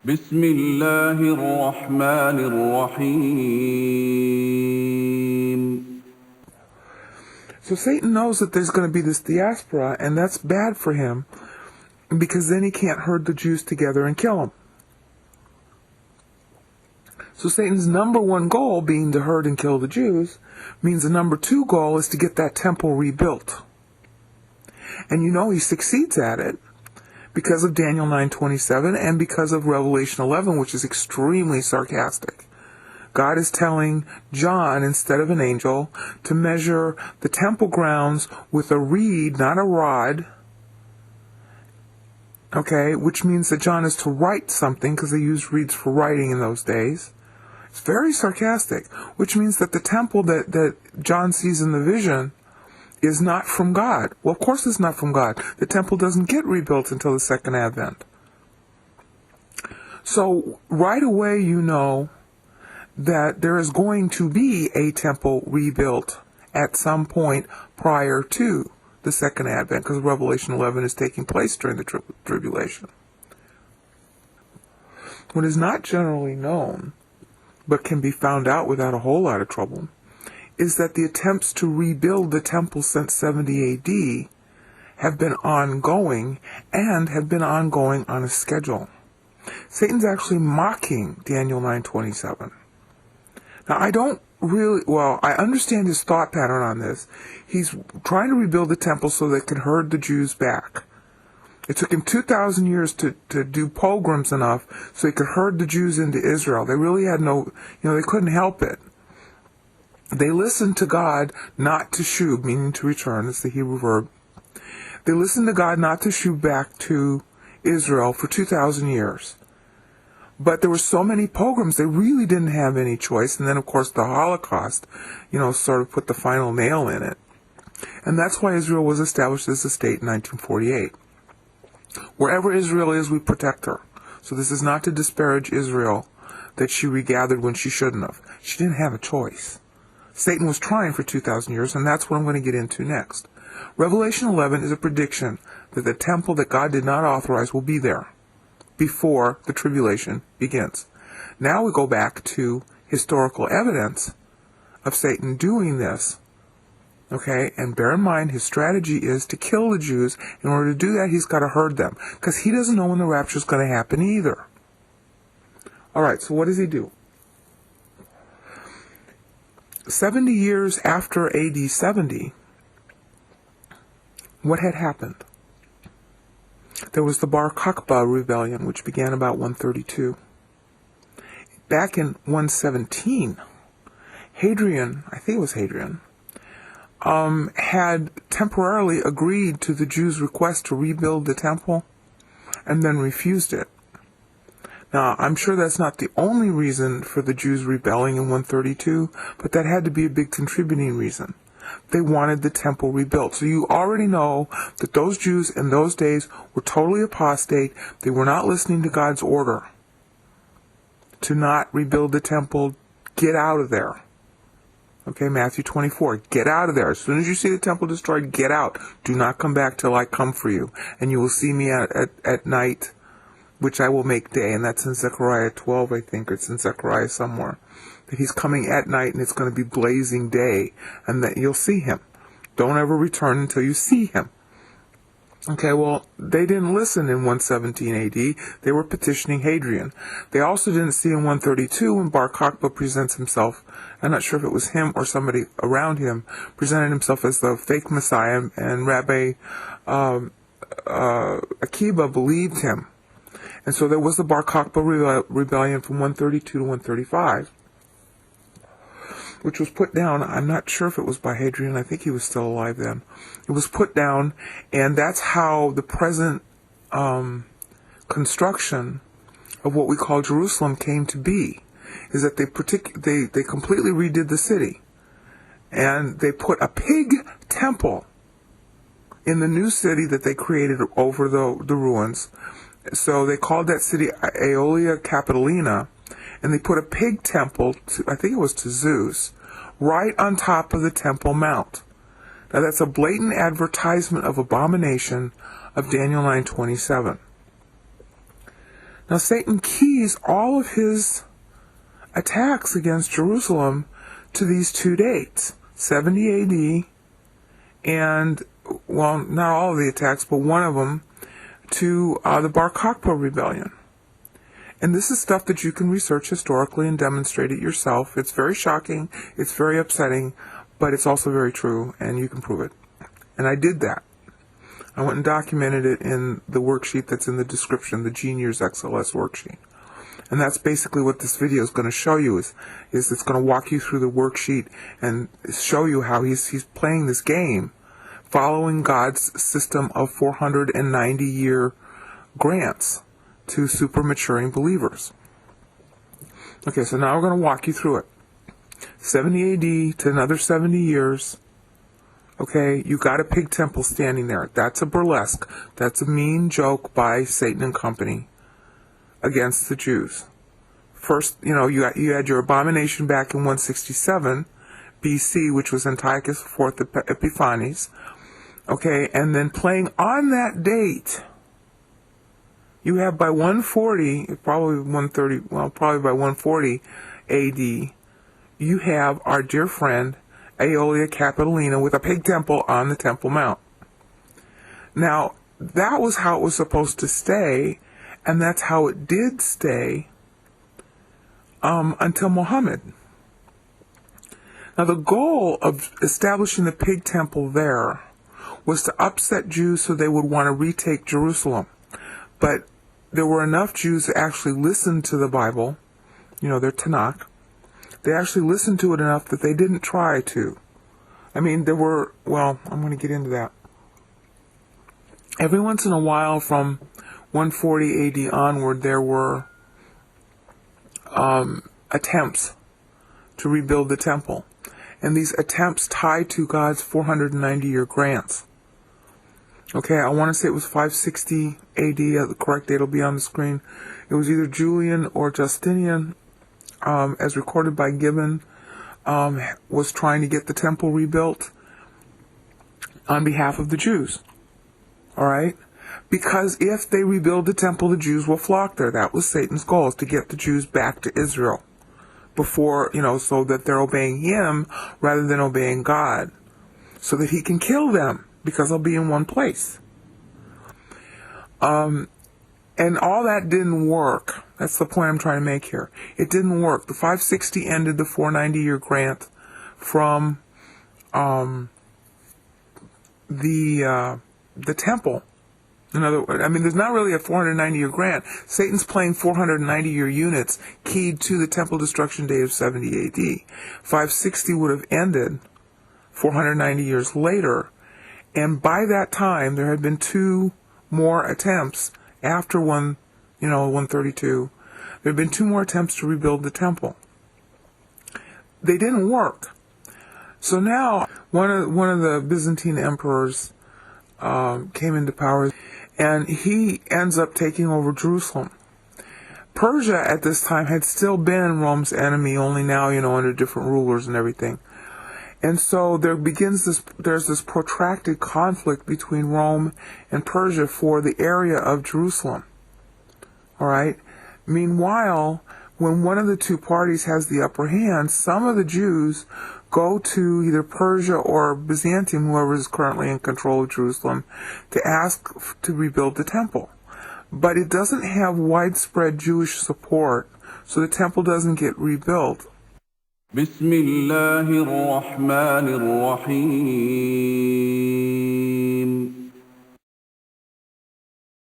بسم الله الرحمن الرحيم. So Satan knows that there's going to be this diaspora, and that's bad for him, because then he can't herd the Jews together and kill them. So Satan's number one goal, being to herd and kill the Jews, means the number two goal is to get that temple rebuilt. And you know he succeeds at it because of Daniel 9:27 and because of Revelation 11, which is extremely sarcastic. God is telling John, instead of an angel, to measure the temple grounds with a reed, not a rod, okay, which means that John is to write something, because they used reeds for writing in those days. It's very sarcastic, which means that the temple that John sees in the vision is not from God. Well, of course it's not from God. The temple doesn't get rebuilt until the second advent. So right away you know that there is going to be a temple rebuilt at some point prior to the second advent, because Revelation 11 is taking place during the tribulation. What is not generally known, but can be found out without a whole lot of trouble, is that the attempts to rebuild the temple since 70 AD have been ongoing, and have been ongoing on a schedule. Satan's actually mocking Daniel 9:27. Now, I understand his thought pattern on this. He's trying to rebuild the temple so they can herd the Jews back. It took him 2,000 years to do pogroms enough so he could herd the Jews into Israel. They really had they couldn't help it. They listened to God not to shub, meaning to return, it's the Hebrew verb. They listened to God not to shub back to Israel for 2,000 years. But there were so many pogroms, they really didn't have any choice. And then, of course, the Holocaust, sort of put the final nail in it. And that's why Israel was established as a state in 1948. Wherever Israel is, we protect her. So this is not to disparage Israel that she regathered when she shouldn't have. She didn't have a choice. Satan was trying for 2,000 years, and that's what I'm going to get into next. Revelation 11 is a prediction that the temple that God did not authorize will be there before the tribulation begins. Now we go back to historical evidence of Satan doing this. Okay, and bear in mind, his strategy is to kill the Jews. In order to do that, he's got to herd them, because he doesn't know when the rapture is going to happen either. All right, so what does he do? 70 years after AD 70, what had happened? There was the Bar Kokhba rebellion, which began about 132. Back in 117, Hadrian, I think it was Hadrian, had temporarily agreed to the Jews' request to rebuild the temple, and then refused it. Now, I'm sure that's not the only reason for the Jews rebelling in 132, but that had to be a big contributing reason. They wanted the temple rebuilt. So you already know that those Jews in those days were totally apostate. They were not listening to God's order to not rebuild the temple. Get out of there. Okay, Matthew 24, get out of there. As soon as you see the temple destroyed, get out. Do not come back till I come for you. And you will see me at night, which I will make day. And that's in Zechariah 12, I think, or it's in Zechariah somewhere. That he's coming at night, and it's going to be blazing day, and that you'll see him. Don't ever return until you see him. Okay, well, they didn't listen in 117 AD. They were petitioning Hadrian. They also didn't see in 132 when Bar Kokhba presents himself. I'm not sure if it was him or somebody around him, presented himself as the fake Messiah, and Rabbi Akiba believed him. And so there was the Bar Kokhba rebellion from 132 to 135, which was put down. I'm not sure if it was by Hadrian. I think he was still alive then. It was put down, and that's how the present construction of what we call Jerusalem came to be, is that they completely redid the city, and they put a pig temple in the new city that they created over the ruins. So they called that city Aelia Capitolina, and they put a pig temple, I think it was to Zeus, right on top of the Temple Mount. Now that's a blatant advertisement of abomination of Daniel 9:27. Now, Satan keys all of his attacks against Jerusalem to these two dates, 70 AD, and, well, not all of the attacks, but one of them, to the Bar Kokhba rebellion. And this is stuff that you can research historically and demonstrate it yourself. It's very shocking, it's very upsetting, but it's also very true, and you can prove it. And I did that. I went and documented it in the worksheet that's in the description, the Genius XLS worksheet. And that's basically what this video is going to show you, is it's going to walk you through the worksheet and show you how he's playing this game, following God's system of 490-year grants to super maturing believers. Okay, so now we're going to walk you through it. 70 AD to another 70 years. Okay, you got a pig temple standing there. That's a burlesque. That's a mean joke by Satan and company against the Jews. First, you had your abomination back in 167 BC, which was Antiochus IV Epiphanes. Okay, and then playing on that date, you have by 140, probably 130, well, probably by 140 AD, you have our dear friend Aeolia Capitolina with a pig temple on the Temple Mount. Now, that was how it was supposed to stay, and that's how it did stay until Muhammad. Now, the goal of establishing the pig temple there was to upset Jews so they would want to retake Jerusalem. But there were enough Jews that actually listened to the Bible, their Tanakh. They actually listened to it enough that they didn't try to. I mean, there were, well, I'm going to get into that. Every once in a while from 140 AD onward, there were attempts to rebuild the temple. And these attempts tied to God's 490-year grants. Okay, I want to say it was 560 AD. The correct date will be on the screen. It was either Julian or Justinian, as recorded by Gibbon, was trying to get the temple rebuilt on behalf of the Jews. All right? Because if they rebuild the temple, the Jews will flock there. That was Satan's goal, is to get the Jews back to Israel before, so that they're obeying him rather than obeying God, so that he can kill them because they'll be in one place. And all that didn't work. That's the point I'm trying to make here. It didn't work. The 560 ended the 490-year grant from the temple. In other words, there's not really a 490-year grant. Satan's playing 490-year units keyed to the temple destruction date of 70 AD. 560 would have ended 490 years later, and by that time there had been two more attempts after 132. There had been two more attempts to rebuild the temple. They didn't work. So now one of the Byzantine emperors came into power, and he ends up taking over Jerusalem. Persia at this time had still been Rome's enemy, only now, under different rulers and everything. And so there's this protracted conflict between Rome and Persia for the area of Jerusalem. All right? Meanwhile, when one of the two parties has the upper hand, some of the Jews go to either Persia or Byzantium, whoever is currently in control of Jerusalem, to ask to rebuild the temple. But it doesn't have widespread Jewish support, so the temple doesn't get rebuilt. بسم الله الرحمن الرحيم